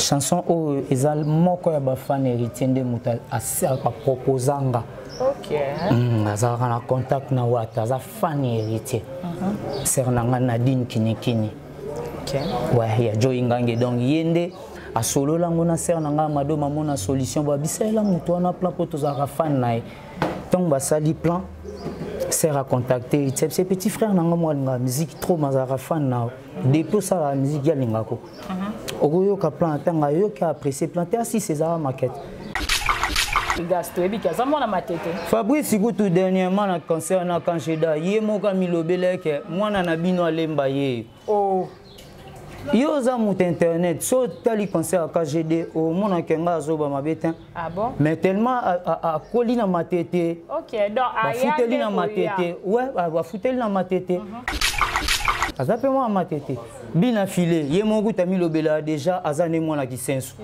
chanson oyo eza moko ya bafan héritier nde moto aproposanga. Ok. Azalaka na contact na Wata, aza fan héritier. Sœur nanga Nadine Kinikini. Ok. Ouais, ya Joy Ngange donc yende a solo lango na sœur nanga Mado mamona solution ba bisela moto na plan poto za fan nae. Donc ba sali plan sœur a contacté c'est petit frère nanga moi la musique trop mazara fan na depuis ça la musique ya lingako. Ogoyo ka plan tanga yo ka apprécier planter assis César maquette. Gasto ebi kaza mwana matete. Fabrice Igutu dernièrement na concert na Kancheda yemoka milobeleke mwana na bino alemba ye. Oh. Yo za mout internet so tali concert à KGD au mona kenga azoba mabetin. Ah bon? Mais tellement a koli na matete. OK, donc a fouteli na matete. Ouais, a fouteli na matete. Azapema matete. Bina filé, yemoku tami lobela déjà azane mwana kisenso.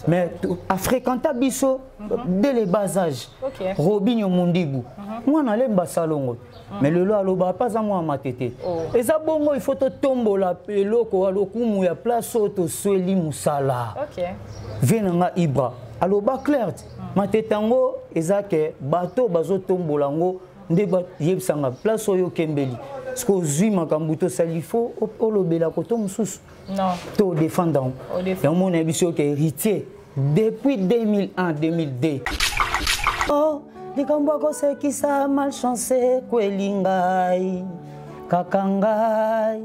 Mais a fréquenta biso dès le bas âge. OK. Robinho Mundibu. Mwana lemba salongo. Mais le lo aloba pas à moi matete. Et ça bongo il faut te tomber la peloko alokumu ya place auto sweli musala. OK. Venanga Ibra. Aloba clair. Matetango ezake bato bazo tombolango nde ba yebsanga place oyo kembeli. Parce que zui makambuto salifo olobela koto mususu. Non. To défendant. Et mon ambition que héritier depuis 2001-2002. Oh, likambo ko se ki sa malchance kwelingai. Kakangai.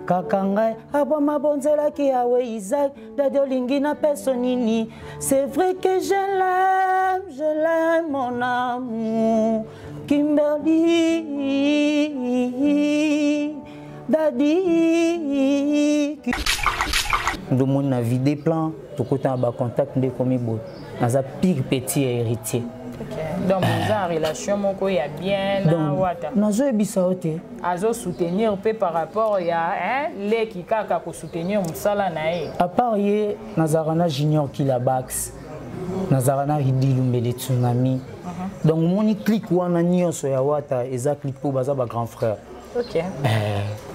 Kakangai abo mabonzela ki awe Isaac dadio lingina personini. C'est vrai que je l'aime mon amour. Kimberly, Daddy. Nous avons vu des plans, tout côté en bas contact de comme beau. Nous avons pire petit héritier. Donc vous avez une relation moko ya bien na Wata. Nous avons bisaoté. Azo soutenir peu par rapport ya les qui kaka ko soutenir musala nae. À part hier, nous avons junior qui la bax. Nous avons Ridilumbe de tsunami. Donc mon clic wana nyonso ya Wata eza clic pour baza ba grand frère. OK.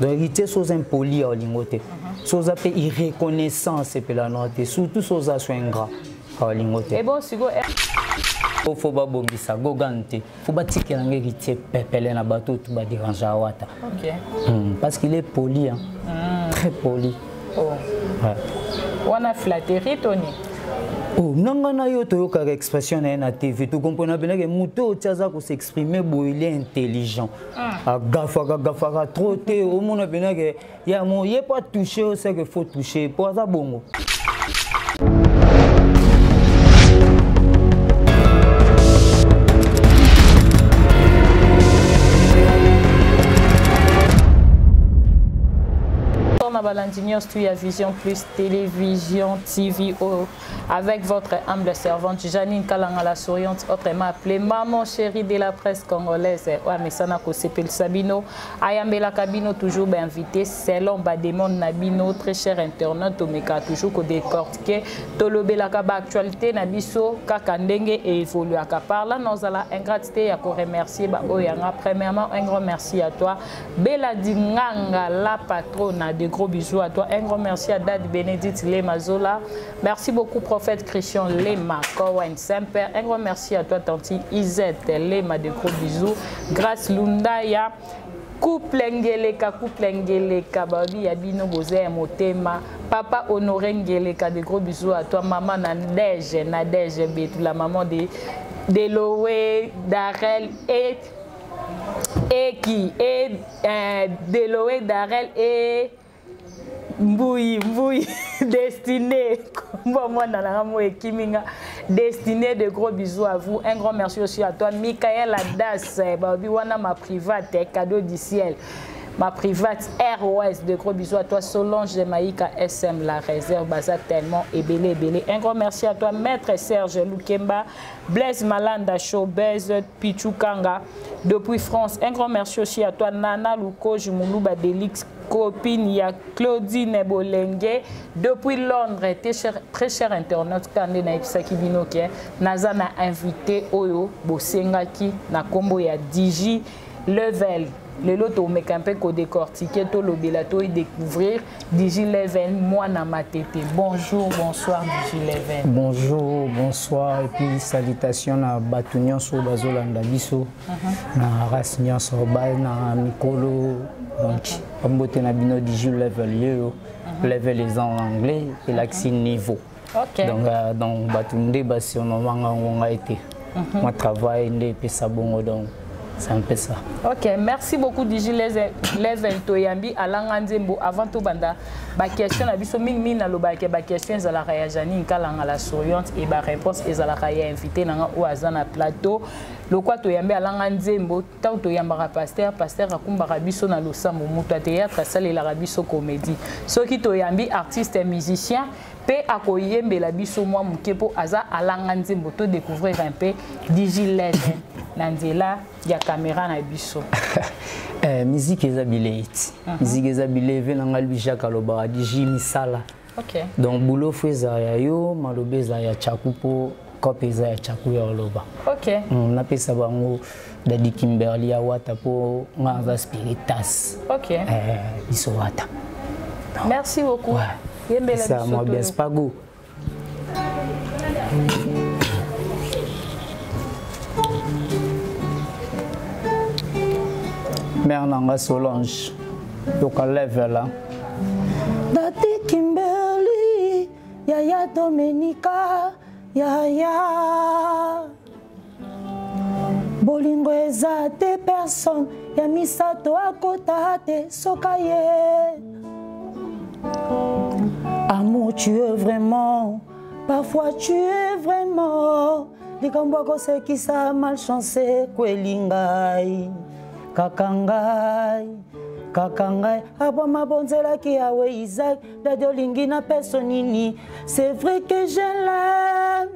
Donc héritier soza impoli à lingote. Soza pe irreconnaissance pe la note surtout soza so ingrat à lingote. Et bon sigo faut ba bongisa gogante. Faut ba tikela héritier pepele na bato tout ba déranger à Wata. OK. Parce qu'il est poli hein. Très poli. Oh. Ouais. Wana flatterie Tony. Oh, nangana yo toyoka expression na TV, tu comprends bien que muto tiaza ko s'exprimer bo il est intelligent. Gafaka trop te au monde bien que ya mo yé pas toucher au c'est que faut toucher pour ça bongo. Balandinios Stuya Vision Plus Télévision TV avec votre humble servante Janine Kalanga la souriante, autrement appelée Maman Chérie de la presse congolaise. Ouais, mais ça n'a qu'au Sepel Sabino. Ayambela Kabino, toujours bien invité. Selon Bademon Nabino, très cher internaute, Omeka, toujours qu'au décortiquer. Tolobela Kaba actualité, Nabiso, Kakandenge et évolue à Par là, nous allons ingratité à remercier Oyanga. Premièrement, un grand merci à toi. Bella Dinganga, la patronne, de gros bisous à toi. Un grand merci à Dad Bénédicte Lema Zola. Merci beaucoup, prophète Christian Lema, Kowen Saint-Père. Un grand merci à toi, Tanti Isette Lema, de gros bisous. Grâce Lundaya. Couple Ngeleka, Babi Yabino Bozé Motema. Papa Honoré Ngeleka, de gros bisous à toi. Maman Nadège Betou, la maman de Loé, Darel et qui est Deloé, Darel et Mbouyi, destiné, destiné, de gros bisous à vous. Un grand merci aussi à toi, Michael Adas, Babiwana, ma private, cadeau du ciel. Ma private ROS, de gros bisous à toi, Solange de Maïka SM, la réserve, Bazak tellement et belé. Un grand merci à toi, Maître Serge Loukemba, Blaise Malanda, Showbez, Pichou Kanga, depuis France. Un grand merci aussi à toi, Nana Louko, Jumoulouba Delix, copine, il y a Claudine Bolenge, depuis Londres, très cher internaute, Kande Naipsaki Binoke, Nazana invité Oyo, Bosengaki, Nakombo, il y a Digi, Level. le lot au mecampe ko décortiquer to lobelato et découvrir Digileven moi na matete. Bonjour, bonsoir Digileven. Bonjour, bonsoir et puis salutations à Batunion sur Bazolanda Biso. Na race nyonso ba na mikolo donc ambote na bino Digileven yo. Level les en anglais et l'accent niveau. OK. Donc Batunde basi on a été. Moi travaille ndé pesa bongo donc c'est un peu ça. OK, merci beaucoup Digileven Toyambi alanga nzembo avant tout banda ba question na biso mingi na loba ke ba question za la Janine Kalanga la souriante et ba réponse ezalaka ya invité nanga o azana plateau lokwa Toyambi alanga nzembo tant Toyamba pasteur akumbaka biso na losambo mutu a théâtre salela biso comédie soki Toyambi artiste et musicien pe akoyembela biso mwa mukepo aza alanga nzembo to découvrir un peu Digileven Nandela ya caméra na biso. Musique ezabile iti. Musique ezabile venanga Louis-Jacques aloba Digi misala. OK. Donc boulot feza ya yo, malobe za ya chakupo, kope za ya chaku ya oloba. OK. On appelle ça bango Daddy Kimberly ya wata po ngaza spiritas. OK. Biso wata. Merci beaucoup. Ouais. Yembela ça moi bien spago. Mère Nanga Solange, donc à level là. Daddy Kimberly, Yaya Domenica, Yaya. Bolingo eza te personne, ya misato akota te sokaye. Amour, tu es vraiment, parfois tu es vraiment. Likamboko se qui sa malchancé kwelingai. Kakangai, kakangai, aboma bonzela ki awe Isaac, dadio lingina personini. C'est vrai que je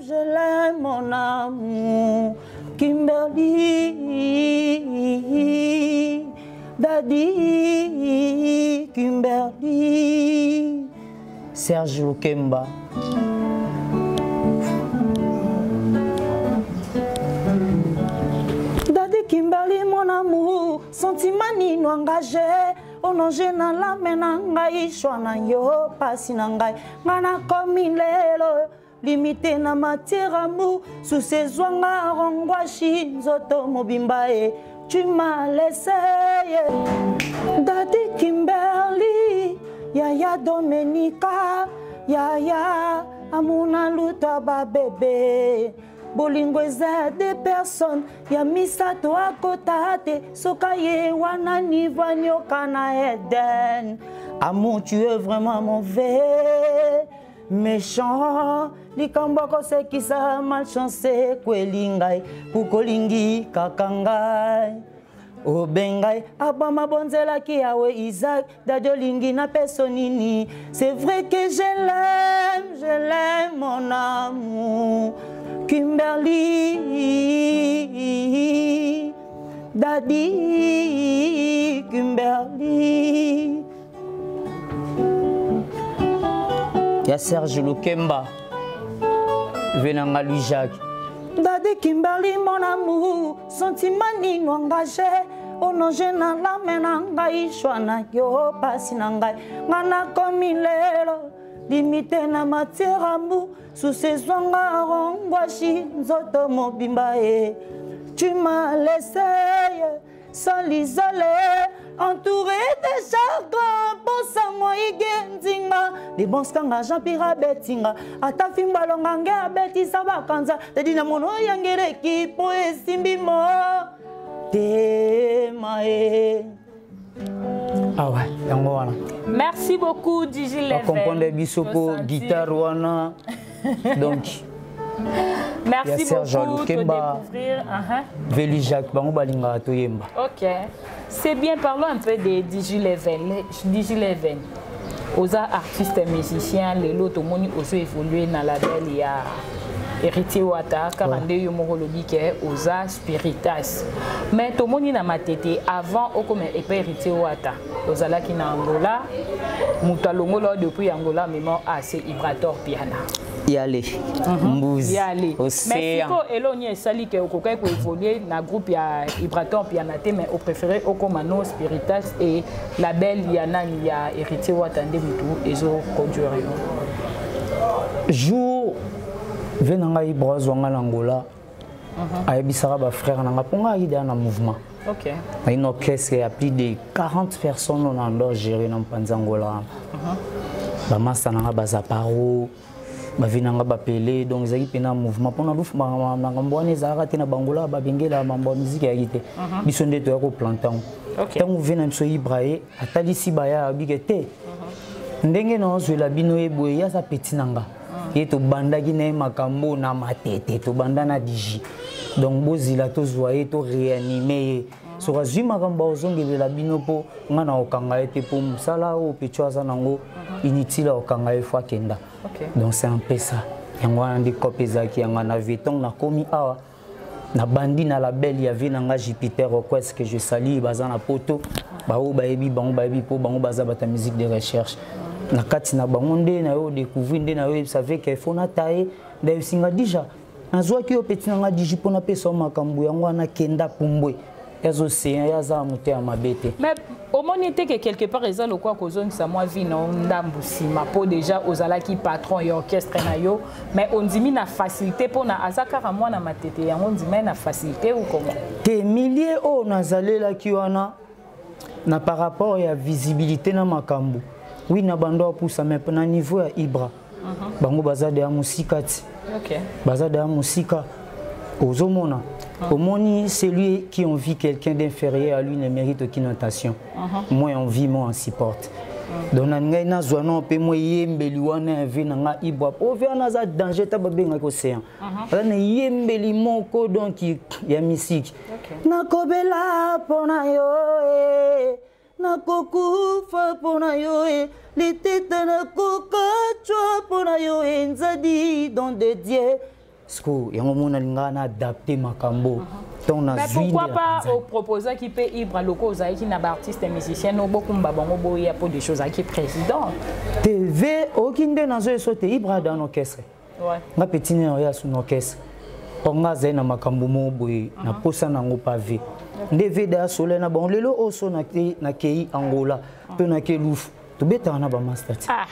l'aime mon amour. Kimberly, Daddy Kimberly. Serge Lukemba. Kimberly mon amour, sentiment nino engagé. Ononge na la menanga ishwa na yo pasi na ngai. Ngana komi lelo, limité na matière amour. Sous ses zwanga rongwashi nzoto mobimba e. Tu m'as laissé, Daddy Kimberly, Yaya Domenica, Yaya Amuna luta ba bébé. Bolingo eza de personnes ya misato akota te sokaye wana niva nyoka na Eden. Amour, tu es vraiment mauvais, méchant. Likamboko se qui sa malchancé kwelingai kukolingi kakangai. Obengai abama bonzela ki awe Isaac dadio lingi na personini. C'est vrai que je l'aime mon amour. Kimberly, Daddy Kimberly. Ya Serge Lukemba, venanga Louis-Jacques. Daddy Kimberly, mon amour, sentiment nino engagé. Ononge na la menanga ishwa na yo pasi na ngai. Ngana komi lelo, limité na matière amour. Sous ses zonga rongwashi nzoto mobimba e. Tu m'as laissé sans l'isoler, entouré de chagrin. Posa moi igenzinga, les bons kanga jampira betinga. Ata fimba longange abeti sabakanza. Tedi na mono yangere ki po esimbi mo. Te mae. Ah ouais, yango wana. Merci beaucoup Digileven. On comprend des bisopo guitare wana. Donc merci beaucoup de découvrir. Louis-Jacques bango balinga toyemba. OK. C'est bien, parlons un peu de Digileven. Aux artistes et musiciens, les lots moni aussi évolué dans la belle il y a héritier wata 42 yomorologi ke oza spiritas. Mais to moni na matete avant okome epe héritier wata. Ozala ki na Angola, mutalongolo depuis Angola même assez Ibrator Piana. Yale. Mbuzi. Yale. Mais siko eloni esali ke okokai ko évoluer na groupe ya Ibraton pianate mais au préféré okomano Spiritas et la belle yana ya héritier watande mitu ezo conduire. Jour venanga Ibra zonga Angola. Ayebisara ba frère nanga ponga ida na mouvement. OK. Une orchestre à plus de 40 personnes on a géré dans Panzangola. Ba master nanga bazaparo. Bavinanga bapelé donc ezaki pena mouvement pona lufu ngambwane zara tena bangola babengela mambo musique ya gite biso nde to yako plantant tango vena mso Ibraye atalisi baya abigete ndenge na ozwela bino eboye ya sa petit nanga ye to bandaki na makambo na matete to banda na diji donc bozila to zoye to réanimer so azwi makambo ozongelela bino po ngana okanga ete po musala o pecho azanango inutile okanga efwa kenda. Donc c'est un peu ça. Yango andi kopezaki yanga na vetong na komi awa na bandi na la belle ya vinanga Jupiter request que je salue bazana poto bao baebi bango baebi po bango baza bata musique de recherche na kati na bango nde na yo découvrir nde na yo savait qu'il faut na tailler de singa déjà nazwa ki yo petit nanga diji pona pesa makambu yango na kenda pumbwe yazo seya yaza muté ya mabete. Mais au moins était que quelque part ils ont le quoi cause ça moi vie non ndambusi ma po déjà aux alaki patron et orchestre na yo mais on dit na facilité pour na azakara moi na matete yango on dit na facilité ou comment des milliers o nazalela ki wana na par rapport à visibilité na makambu oui na bando poussa mais na niveau ya Ibra bango bazade ya musika ti OK bazade ya musika ozomona Omoni, c'est lui qui envie quelqu'un d'inférieur à lui ne mérite aucune attention. Moi envie, moi on supporte. Donc ngai na zwana pe moi yembeli wana venanga Ibra. O vena za danger ta babenga ko océan. Ala na yembeli moko donc ya musique. Na kobela pona yo na kokufa pona yo les têtes na kokachwa pona yo nzadi don de Dieu. Il y a un moment où on a adapté Makambo. Mais pourquoi pas proposer qui peut Ibra Loko qui n'a pas artiste et musicien, nous beaucoup de il y a pas de choses qui est président. TV, aucun de nous a sauté Ibra dans l'orchestre. Ouais. Ma petite n'est pas sur l'orchestre. On a zéna Makambo moboy, na posa na ngopavé. Ndeve da sole na bon lelo oso na kei Angola, to na ke louf. To beta na ba master. Ah.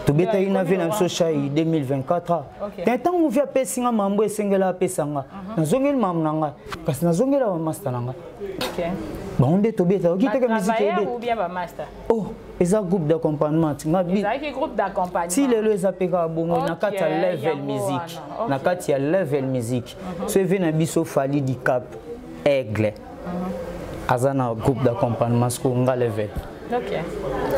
Tu beta ina vena msoshai 2024. Tant on vient pesinga mambo esengela pesanga. Nazongela mamnanga. Kasi nazongela ba master nanga. OK. Bon de to beta okite ka musique ebe. Ou bien ba master. Oh, eza groupe d'accompagnement. Eza ki groupe d'accompagnement. Si lelo ezapeka bongo na kati ya level musique. Na kati ya level musique. So vena biso fali di cap aigle. Azana groupe d'accompagnement sko nga level. OK.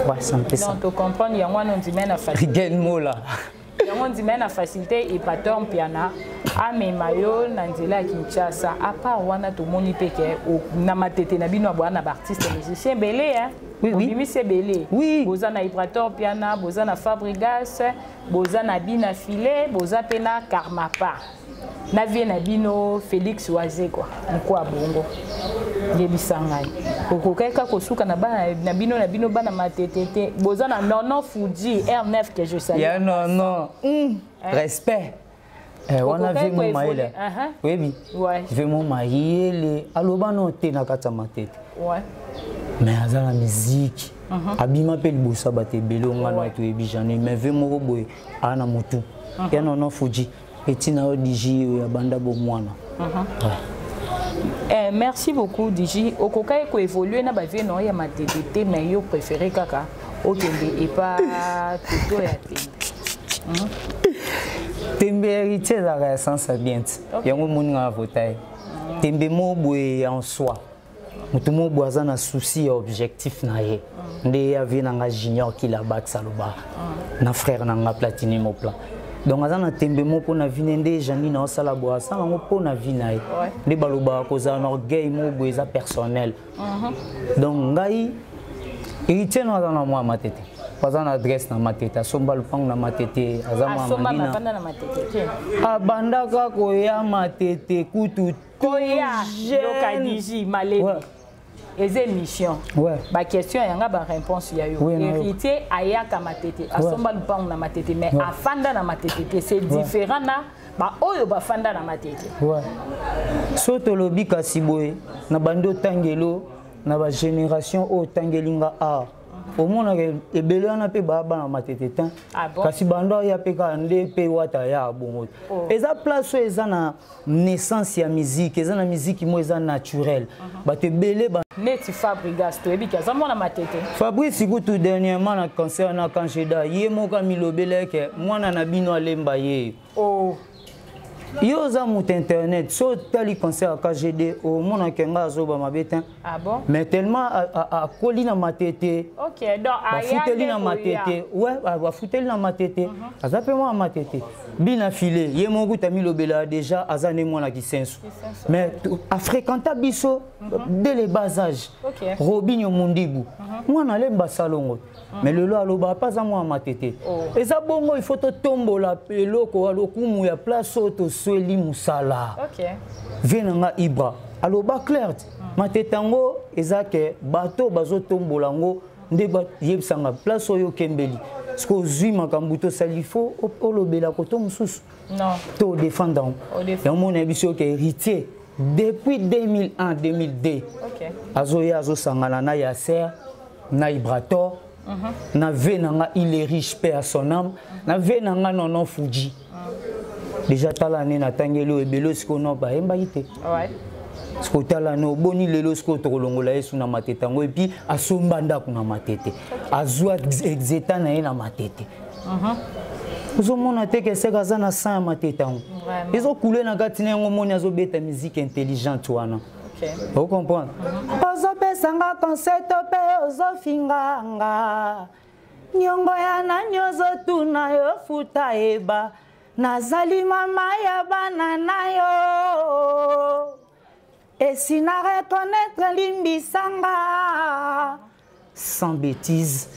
Ouais, ça me fait ça. Donc, tu comprends, il y a un qui mène à facilité. Il y a un qui mène à facilité et pas tant piana. Ah, mais mayo, Nandela Kinshasa, à part Wana, tout le monde peut que Namatete Nabino Abouana, artiste musicien, belé, hein? Oui, c'est belé. Oui. Bozana Ibraton piana, Bozana Fabrigas, Bozana Bina Filé, Bozapena Karmapa. Navie Nabino Félix Oazé, quoi. Quoi, bongo. Yebisangai. Kokokeka kosuka na bino bana matete bozana non Fuji R9 que je salue. Ya non. Respect. On a vu mon maïle. Oui. Ouais. Vu mon maïle. Aloba non te na kata matete. Ouais. Mais azala musique. Abima pe libosa bate belo ngana to ebijane mais vu mon boy ana mutu. Ya non Fuji. Etina odiji ya banda bo mwana. Merci beaucoup Diji. Okoka eko évoluer na ba vie non ya matete mais yo préféré kaka okende et pas toto ya tembe. Tembe héritier la essence bien. Yango moninga votai. Tembe mo boye en soi. Mutu mo boaza na souci objectif na ye. Nde ya vie na junior qui la bac saloba. Na frère na platini mo plan. Donc azana tembe mo pona vinende jani na osala boa ça ngo pona vinae de baloba koza na orgueil mo boeza personnel donc ngai héritier na azana moi matete azana adresse na matete somba lupang na matete azama mandina somba na matete abanda ka koya matete kutu koya yoka Diji maledi les émissions. Ouais. Ma question y a ba réponse ya yo. Héritier ayaka matete, asomba lupang na matete mais afanda na matete c'est différent na ba oyo ba fanda na matete. Ouais. Soto lobi kasiboye na bando tangelo na ba génération o tangelinga a. Au moins ebele na pe baba na matete tan. Kasi bando ya pe ka nde pe wata ya bongo. Eza place eza na naissance ya musique, eza na musique mo eza naturel. Ba te belé ba Neti Fabrigas to ebi kaza mona matete. Fabrice Sikutu dernièrement na concert na Kancheda ye moka milobele ke mwana na bino alemba ye. Oh. Yo za mut internet so tali concert à KGD au mona kenga zoba mabetin. Ah bon? Mais tellement à colina matete. OK, donc a fouteli na matete. Ouais, ba fouteli na matete. Azape moi matete. Bina filé, ye mongu ta milobela déjà azane mona kisenso. Mais a fréquenta biso dès les bas âges. OK. Robinho Mundibu. Moi na lemba salongo. Mais le lo aloba pas à moi matete. Et ça bongo il faut to tombola eloko alokumu ya place auto sweli musala. OK. Venanga Ibra. Aloba clair. Matetango ezake bato bazo tombolango ndeba yebsanga place oyo kembeli. Ce que zui makambuto salifo olobela koto mususu. Non. To défendant. Et mon ambition que héritier depuis 2001-2002. OK. Azoya azo sangana na Yasser na Ibrator. Na venanga il est riche paix à son âme. Na venanga nonon Fuji. Déjà talane na tangelo ebelo sikono ba embaite. Ouais. Siko talano boni lelo siko tolongola yesu na matetango et puis asombanda kuna matete. Azwa exeta na na matete. Uzomona te ke seka za na sa matetango. Ezo couler na katina ngo moni azo beta musique intelligente wana. OK. Vous comprenez? Ozo pesanga concept pe ozo finganga. Nyongo ya na nyozo tuna yo futa eba. Nazali mama ya bana na yo. Et si na reconnaître limbisanga. Sans bêtises,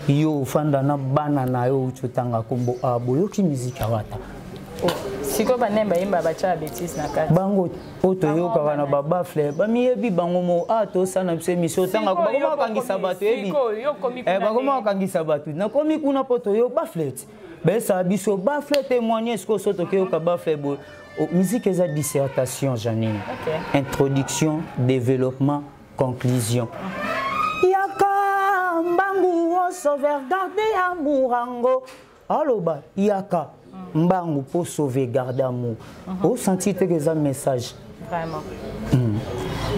yo fanda na bana na yo ututanga kombo aboyo ki musique awata. Siko banemba yimba bacha bêtise na kati. Bango oto yo kaka na baba fleur. Ba miyebi bango mo ato sana pse mission tanga ko ba kangisa bato yebi. Ba ko kangisa bato. Na komi kuna poto yo ba fleur. Ben ça biso ba fleur témoigner ce que soto ke yo ka ba fleur bo. Musique eza dissertation Janine. OK. Introduction, développement, conclusion. Yaka mbangu o sauvegarder amurango. Aloba yaka mbangu pour sauvegarder amour. Au senti que ça message. Vraiment.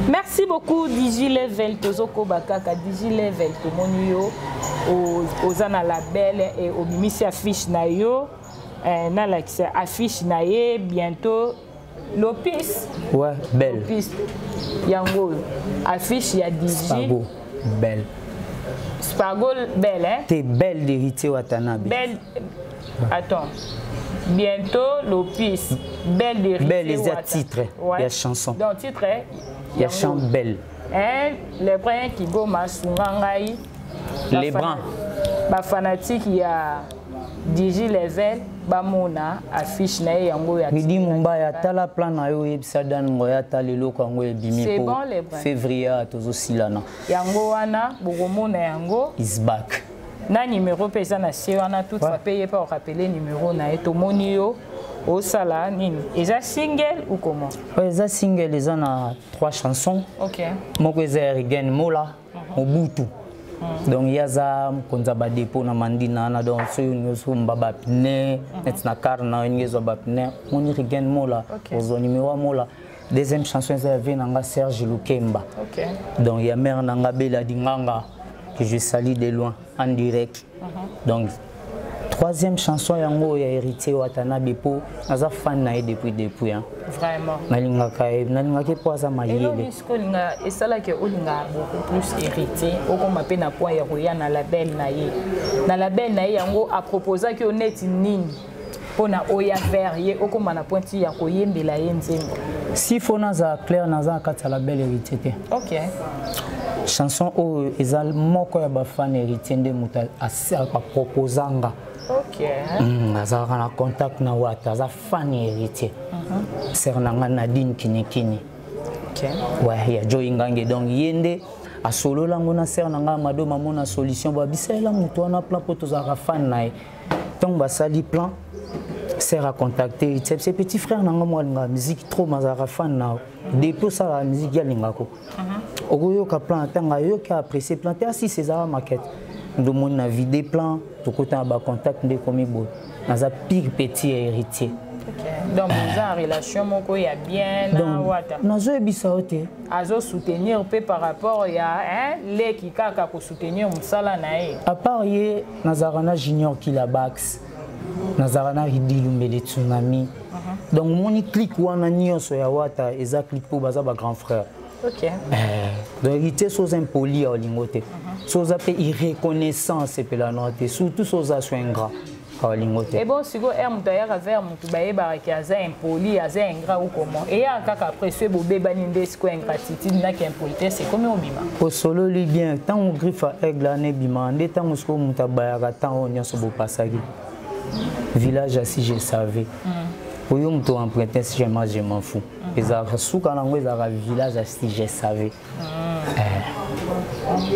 Merci beaucoup Digi Level Tozoko Bakaka Digi Level Tomonio aux ana label et au mimisi affiche na yo na la affiche na ye bientôt Lopis. Ouais, belle. Lopis yango affiche ya Digi. Spago belle. Spago belle hein. T'es belle d'héritier Watanabe. Belle. Attends. Bientôt Lopis. Belle d'héritier. Belle les titres. Il y a chanson. Donc titre il y a chant belle. Les brins qui go masungangai. Les brins. Ba fanatique il y a Digi Level bamona affiche na yango ya. Midi mumba ya tala plan na yo ebisa dan ngoya talelo kango ebimi C'est po. bon les brins. Février tozo silana. Yango wana bogomona yango is back. Na numéro pesa na si wana tout va payer pour rappeler numéro na etomoni yo au sala nini. Eza single ou comment? Eza single les na 3 chansons. OK. Moko eza Regen Mola Mobutu. Donc yaza konza ba dépôt na mandina na donc so nyoso mbaba pne net na karna ngezo ba pne moni Regen Mola ozo numéro Mola. Deuxième chanson c'est Venanga Serge Lukemba. OK. Donc il y a mère nanga Bela Dinganga que je salue de loin en direct. Donc troisième chanson yango ya héritier Watanabe po naza fan na depuis hein. Vraiment. Nalingaka po za mayele. Et ça là que olinga beaucoup plus héritier au comme appelle na point ya roya na label na ye. Na label na ye yango a proposé que honnête nini pona oya vers ye au comme na pointi ya koyembela ye nzembo. Si fona za clair naza kata label héritier. OK. Chanson o ezal moko ya ba fan héritier nde muta a proposanga. OK. Naza na contact na wata za fan héritier. Sernanga Nadine Kinikini. OK. Ouais, il y a Joe Ngange donc yende asolo lango na ser nanga mado mamona solution ba bisela mutu wana plan poto za fan nae donc basali plan sert à contacter c'est petit frère nanga moi la musique trop mazara fan na depuis ça la musique ya lingako ogoyo ka plan tanga yo ka apprécier planter si César maquette de mon avis des plans to côté ba contact de comme bo na pire petit héritier. Donc vous en relation moko ya bien na wata nazo ebisa ote azo soutenir pe par rapport ya les qui kaka ko soutenir musala na e à part ye Nazarana junior qui la bax Nazarana Ridilumbe de tsunami donc mon clique wana nyonso ya wata eza clique pour baza ba grand frère. OK donc héritier soz impoli au lingote soz appé irreconnaissance et la note surtout soz so ingrat. Et bon, si vous avez d'ailleurs vers Moutoubaye qui a impoli, a ingrat ou comment. Et après ce bébé baninde ce ingratitude n'a qu'impolité, c'est comme au bima. Au solo li bien, tant on griffe à aigle l'année bima, en tant on se Moutabaye tant on y a ce beau passage. Village assis, je savais. Pour y me emprunter si je m'en fous. Et ça sous quand on est village assis, je savais.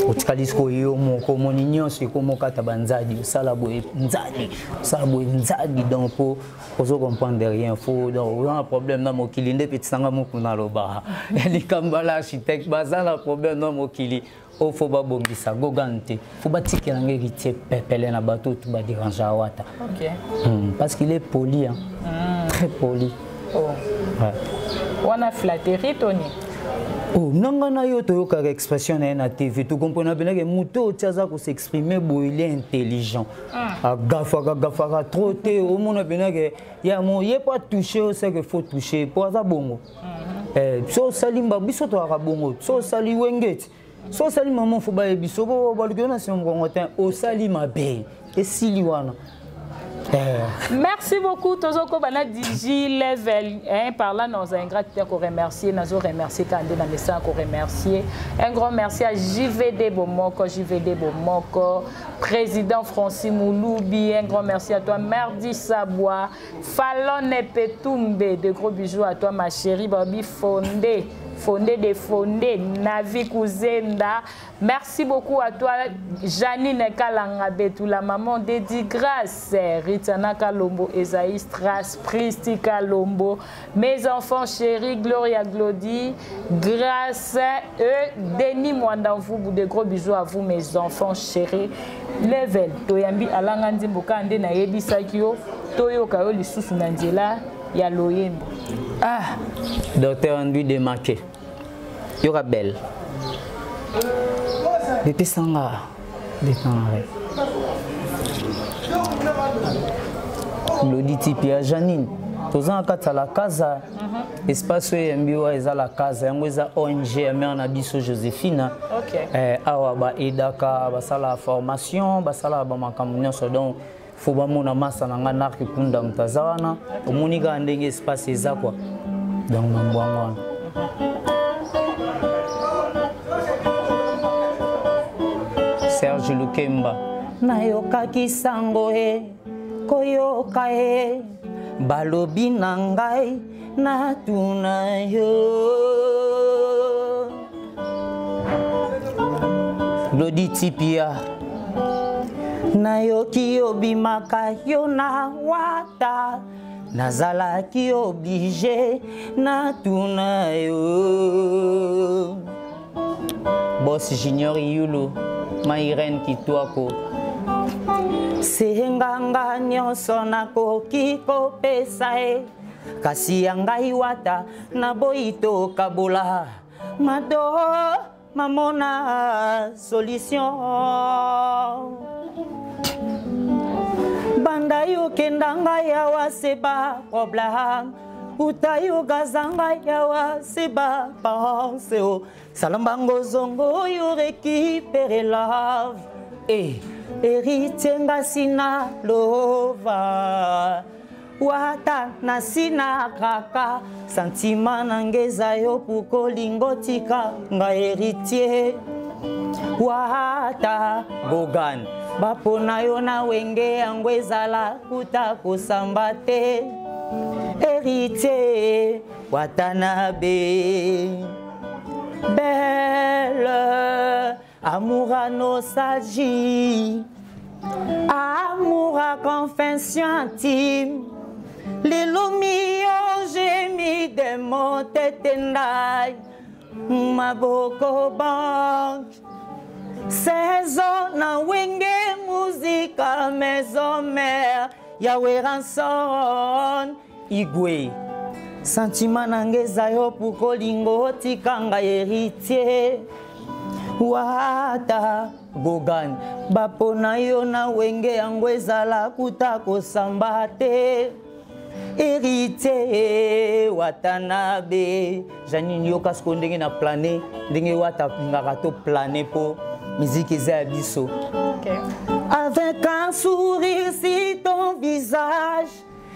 Otikalisko yo moko moninyo c'est comme kata banzadi sala boye nzadi donc pour comprendre rien faut donc un problème na mokili nde petit sanga moko na loba eli kambala architecte bazala problème na mokili o faut ba bongisa gogante faut batikela ngéritier pepele na bateau tout ba déranger wata. OK parce qu'il est poli hein. Très poli. Oh ouais on a flatterie Tony. Oh, nangana yo toyoka expression na TV tu comprends bien que muto tiaza ko s'exprimer bo il est intelligent gafa trop te au monde bien que ya mo yé pas toucher au c'est que faut toucher pour ça bongo so salimba biso to aka bongo so sali wengeti so sali maman faut ba biso bo balugona si on ngotin o sali mabe et sili wana. Merci beaucoup Tozoko bana DJ level par là nous ingratitude qu'on remercier nous remercier Kandé na message qu'on remercier un grand merci à JVD Bomoko président Francis Mouloubi un grand merci à toi Merdi Sabois Fallon Petumbe de gros bisous à toi ma chérie Babi Fondé Navi Kouzenda. Merci beaucoup à toi Janine Kalanga Betou, la maman d'Edi Grâce, Ritana Kalombo, Esaïe Stras, Pristi Kalombo, mes enfants chéris, Gloria Glody, Grâce, Denis Mwandanvou, de gros bisous à vous mes enfants chéris. Level, Toyambi Alangandi Mboka Ande na Yebi Sakio, Toyo Kayo Lisusu Nandela, Yaloyembo. Ah, docteur Andui démarqué. Yora belle. Bébé Sanga. L'auditif Pierre Janine. Tous en cas à la casa. Espace MBO est à la casa. On est à ONG, mais on a biso Joséphine. OK. Awa ba edaka ba sala formation, ba sala ba makamnya so donc faut ba mona massa na ngana ki kunda mtazawana. Omunika ndenge espace eza quoi. Donc mbwangwana. Serge Lukemba nayoka kisango koyoka balobi na ngai natuna yo Lodi Tipia nayoki obimaka yo na wata nazalaki oblige natuna yo Boss Junior Yulu Maïren Kitwako Senganga nyonso nakoki kopesa kasi ya ngai wata na boito kabola mado mamona solution banda yo kenda ngai awa seba problème utayo gazanga yawa seba pense o salambango zongo yo récupérer love héritier ngasina lova wata nasina kaka sentiment nangeza yo puko lingotika nga héritier wata Bogan bapona yo na wenge yango ezala kuta kosamba te héritier Watanabe belle, amour à nostalgie, amour à confession intime. Les lumières j'ai mis des mots tétendai, ma boko banque. Saison na wenge musica maison mère, Yahweh ranson igwe. Sentiment nangeza yo pour kolingo tikanga héritier. Wata gogan bapona yo na wenge yango ezala kuta kosamba te. Héritier Watanabe. Janine yo kasko ndenge na plané ndenge wata ngaka to plané po musique eza biso. Okay. Avec un sourire sur ton visage,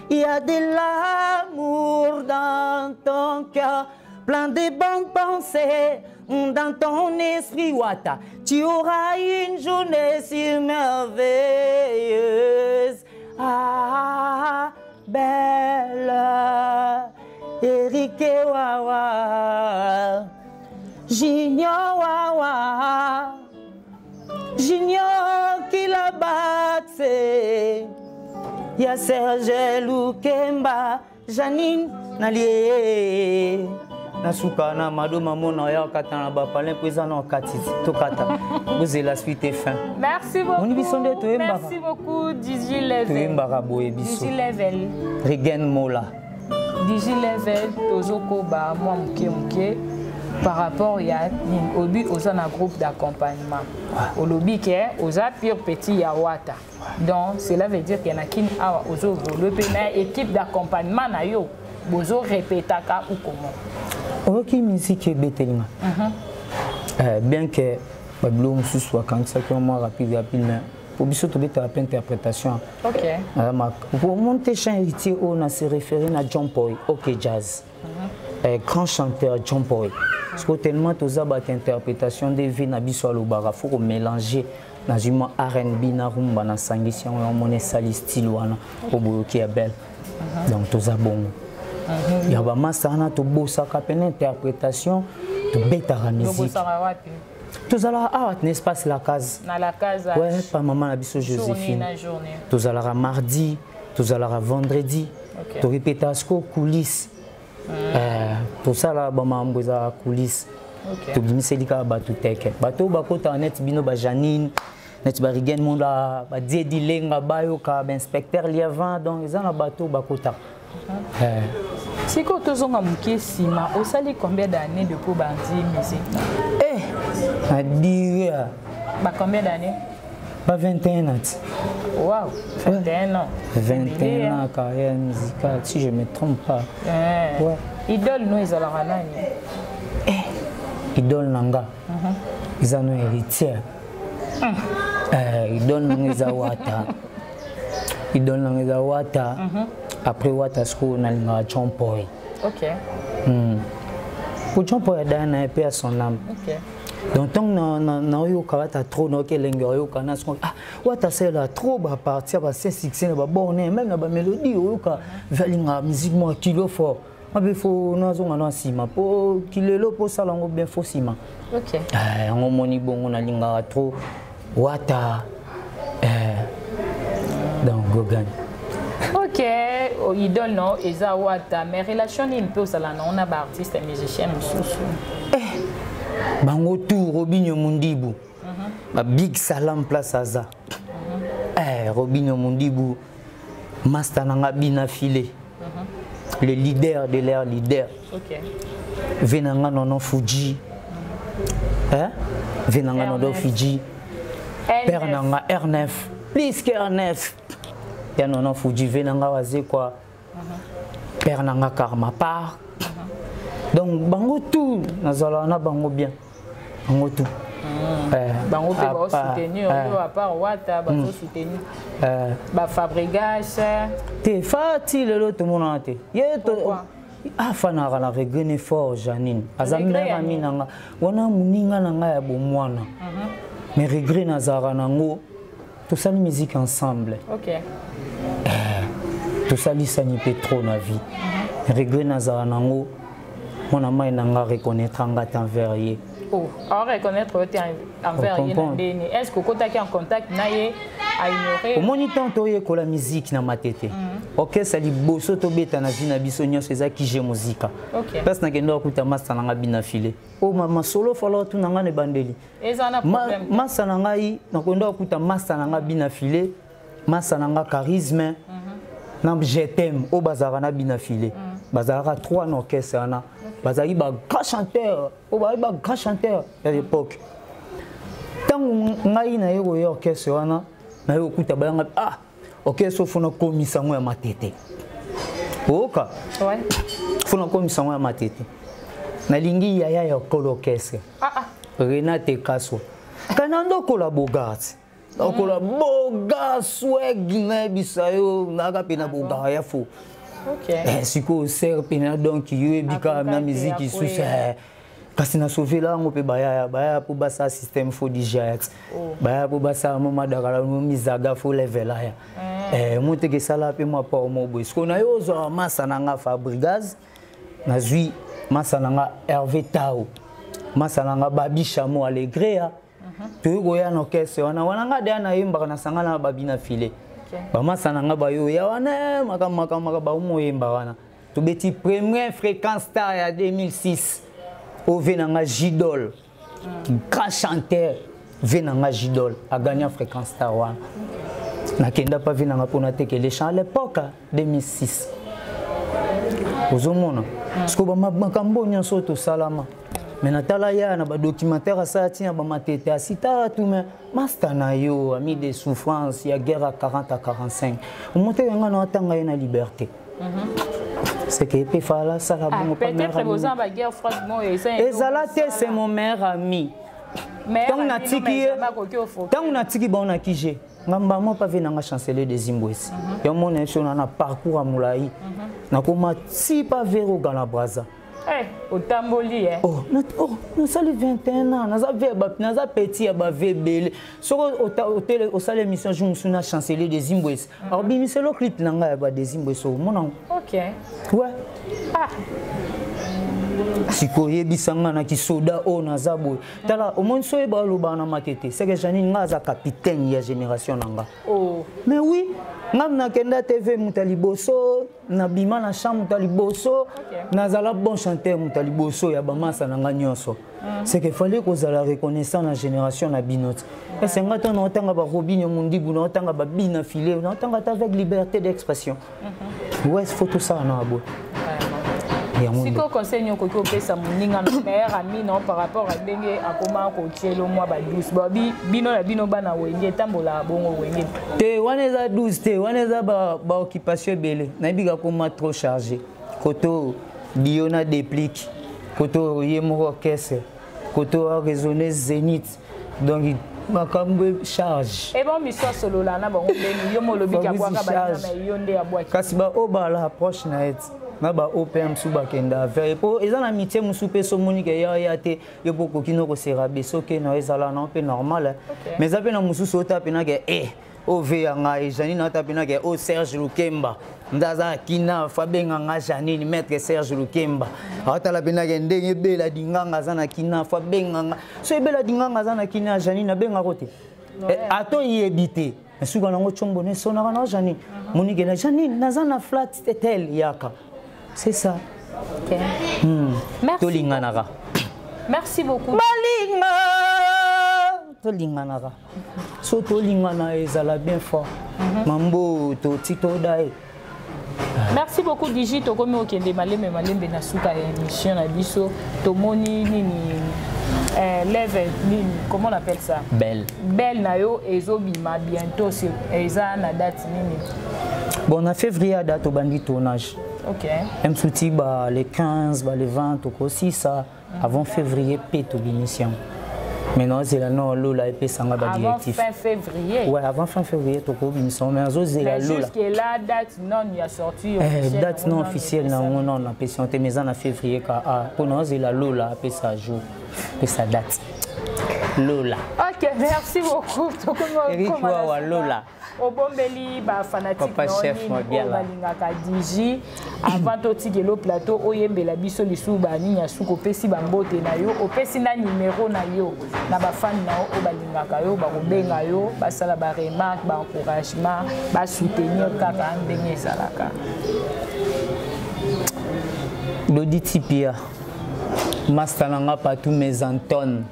il y a de l'amour dans ton cœur, plein de bonnes pensées dans ton esprit. Wata, tu auras une journée si merveilleuse. Ah, belle, Eric Wawa, Junior Wawa, Junior qui la batte. Ya Serge Lukemba, Janine Nalie. Nasuka na madoma mona ya katana ba palin présent kati to kata. Vous la suite est fin. Merci beaucoup. Merci beaucoup Digi Level. Digi Level. Regen Mola. Digi Level tozoko ba moi muke par rapport à obi oza na groupe d'accompagnement. Au lobby ke oza pire petit ya wata. Donc cela veut dire qu'il y en a qui a ozo le équipe d'accompagnement na yo bozo répétaka ou comment. Ok, musique est bételinga. Bien que Babylon soit quand ça que moi rapide mais pour biso to beta interprétation. OK. Pour monter chant héritier on a se référé à John Paul, OK jazz. Grand chanteur John Paul. Parce que tellement tous a bat interprétation des vies na biso alobara faut mélanger na juma R&B na rumba na sangisi on monnaie sali style wana pour boyoki ya belle. Donc tous a bon. Il y a vraiment ça na to bossa kapena interprétation to beta la musique. Tous allons à n'est-ce pas la case. Na la case. Ouais, pas maman la biso Joséphine. Tous allons à mardi, tous allons à vendredi. To répéter à ce coulisses. Tout ça là ba mambo za coulisses. To bimiselika ba to teke. Ba to ba kota net bino ba Janine. Net ba rigen mon la ba Diedi Lenga ba yo ka ba inspecteur Liavant donc ils ont bateau ba kota. Si quand tu as un sima, au sali combien d'années de pour bandi musique? À dire. Combien d'années? Pas 21 ans. Waouh, 21 ans. 21 ans carrière musicale, si je ne me trompe pas. Ouais. Idole nous ils ont la Idole nanga. Ils ont un héritier. Idole nanga wata. Idole nanga wata. Après wata sko na linga John Paul. OK. Pour John Paul dana paix à son âme. OK. Donc tant na yo kawata trop no ke lengo yo kana sko wata c'est là trop ba partir ba c'est succès ba bon même na ba mélodie yo ka valinga musique moi kilo fort. Mabe faut na zonga na sima po kilelo po salango bien faux sima. OK. On moni bon na linga trop wata donc Gogan. OK, idole non, eza wata, mais relation ni peu ça là on a ba artiste et musicien mususu. Bango tout Robinho Mundibu. Ba big salam place aza. Robinho Mundibu master nanga bina filé. Le leader de l'air leader. OK. Venanga nono Fuji. Venanga nono Fuji. Père nanga R9. Plus que R9. Ya nono Fuji venanga waze quoi. Père nanga Karma par. Donc bango tout nazala na bango bien. Bango tout. Bango peut ba soutenir à part wata ba soutenir. Ba fabricage. Te fati le tout mon ante. Yeto afana la regene fort Janine. Azamera minanga. Wana muninga nanga ya bomwana. Mais regret nazara nango. Tout ça la musique ensemble. OK. Tout ça li sani trop na vie. Regret nazara nango. mon amai n'a reconnaître en gâte envers lui. Oh, alors reconnaître envers lui. Est-ce que vous êtes en contact naie à ignorer? Au moniteur to la musique na matete. OK, ça li bosso to beta na vie na bisonyo c'est ça qui j'ai musique. OK. Parce que na kendo kuta massa na bina filé. Oh mama solo falo tu na ngane bandeli. Ezana problème. Massa na ngai na kendo kuta massa na bina filé. Massa na charisme. Na je t'aime au bazara na bina filé. Bazara 3 na orchestre na. Bazari ba grand chanteur, au ba grand chanteur à l'époque. Tant ngai na yo orchestre wana na yo kuta ba ah orchestre fona komisa ngo ya matete. Oka. Ouais. Fona komisa ngo ya matete. Na lingi ya orchestre. Renate Kaso. Kanando collaborat. Okola swag na bisayo na ka pena boga ya fo. OK. Si ko ser pena donc yo bika na musique sous ça. Kasi na sauver là on peut baya pour basa système fo DJX. Baya pour basa mama dakala no mizaga fo level là. Monte que ça là pe moi pas mo boy. Ce qu'on a yo zo massa na nga Fabregas. Na zui massa na nga Hervé Tao. Massa na nga Babi Chamo Alegrea. Tu goya no orchestre wana nga de na yimba na sangana babina filé. Ba massa na nga ba yo ya wana maka ba umo yimba wana. Tu beti première fréquence star ya 2006. Au Venanga Gidol. Grand chanteur Venanga Gidol a gagné fréquence star wana. Na kenda pa Venanga pona teke les chants à l'époque 2006. Ozomona. Parce que ba makambo nyanso to salama. Mais natala ya na ba documentaire ça tient ba matete asita tout mais mastana yo ami des souffrances ya guerre à 40 à 45 on monte nga na tanga na liberté c'est que peut faire ça la bon peut-être besoin ba guerre franchement et ezala c'est mon meilleur ami tant na tiki bon na kije ngamba mo pa vena nga chancelier des Zimbabwe ya mon nation na parcours à Moulaï na koma si pas vero dans la Brazza. Au Tamboli, nous sommes 21 ans, nous avons petit à Bavébel. Sur au salle émission, je me suis chancelier des Zimbabwe. Alors, bien, c'est le clip des Zimbabwe. Ok. Ouais. Si koye bisanga na kisoda o na zabo tala au moins soye ba loba na makete c'est que Janine ngaza capitaine ya génération nanga. Oh mais oui ngam na kenda TV mutaliboso na bima na chambre mutaliboso na zala bon chanteur mutaliboso ya ba masa nanga nyonso c'est que fallait que la reconnaissance na génération na binot et c'est ngata na otanga ba Robinho Mundibu na otanga ba bina filé na otanga avec liberté d'expression. Ouais faut tout ça na abo. Si vous conseillez que vous avez meilleur ami par rapport à Bengue, à comment vous le mois douce, bino bana wenge tambola bongo wenge. Te waneza 12 te waneza ba occupation belé. Na biga comment trop chargé. Koto Diona déplique. Koto yemo orchestre. Koto a résonné Zénith. Donc makambo charge. Et bon mission solo là na bango beni yomo lobi ka kwa ka ba na yonde ya boaki. Kasi ba obala approche na et. Na ba OPM suba kenda faire po ezana amitié musupe so monique ya te yo boko kino ko serabe so ke na ezala na peu normal mais ape na mususu ota pena ke ove nga Janine ota pena ke o Serge Lukemba ndaza kina fabenga nga Janine maître Serge Lukemba ata la pena ke ndenge bela dinganga zana kina fabenga so bela dinganga zana kina Janine benga kote ato yebité suka nango chombo ne sona na Janine monique na Janine nazana flat tel yaka. C'est ça. Ok. Merci. Merci beaucoup. Balinga. Tolinganara. So tolingana ezala bien fort. Mambo to tito dai. Merci beaucoup Digi to komi okende malembe na suka émission na biso to moni nini lève nini comment on appelle ça? Belle. Belle na yo ezobima bientôt sur eza na date nini. Bon en février à date au bandit tournage. OK. Même souti les 15 les 20 aussi ça avant février pète l'émission. Maintenant c'est la non lola et sanga ba directif. Avant fin février. Ouais, avant fin février to ko l'émission mais c'est la lola. Jusque là date non il y a sorti date non officielle non on a patienté mais en février ka pour nous c'est la lola après ça jour et sa date. Lola. OK, merci beaucoup. Eric Wawa Lola. obombeli ba fanatique Papa chef balingaka diji avant totiki le plateau oyembela biso lisu ba ninya suko pesi ba mbote na yo opesi na numéro na yo na ba fan na o balingaka yo ba kobenga yo ba sala ba remarque ba encouragement ba soutenir kaka ndenge ezalaka. Loditi Pia Mastananga partout mes Anton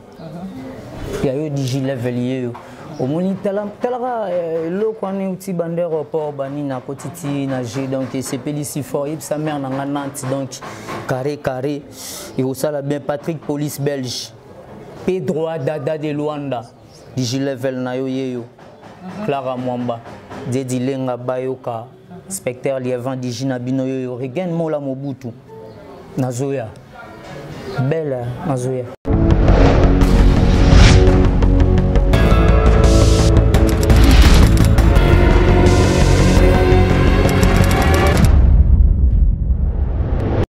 ya yo digi level yo omoni talaka lo kwani uti bande aéroport bani na kotiti na G donc c'est pelisi fort yip sa mère na Nantes donc carré et au sala bien Patrick police belge Pedro Dada de Luanda digi level na yo yeyo Clara Mwamba Dedi Lenga Bayoka Spectre Lievant digi na bino yo Regen Mola Mobutu Nazoya Belle Nazoya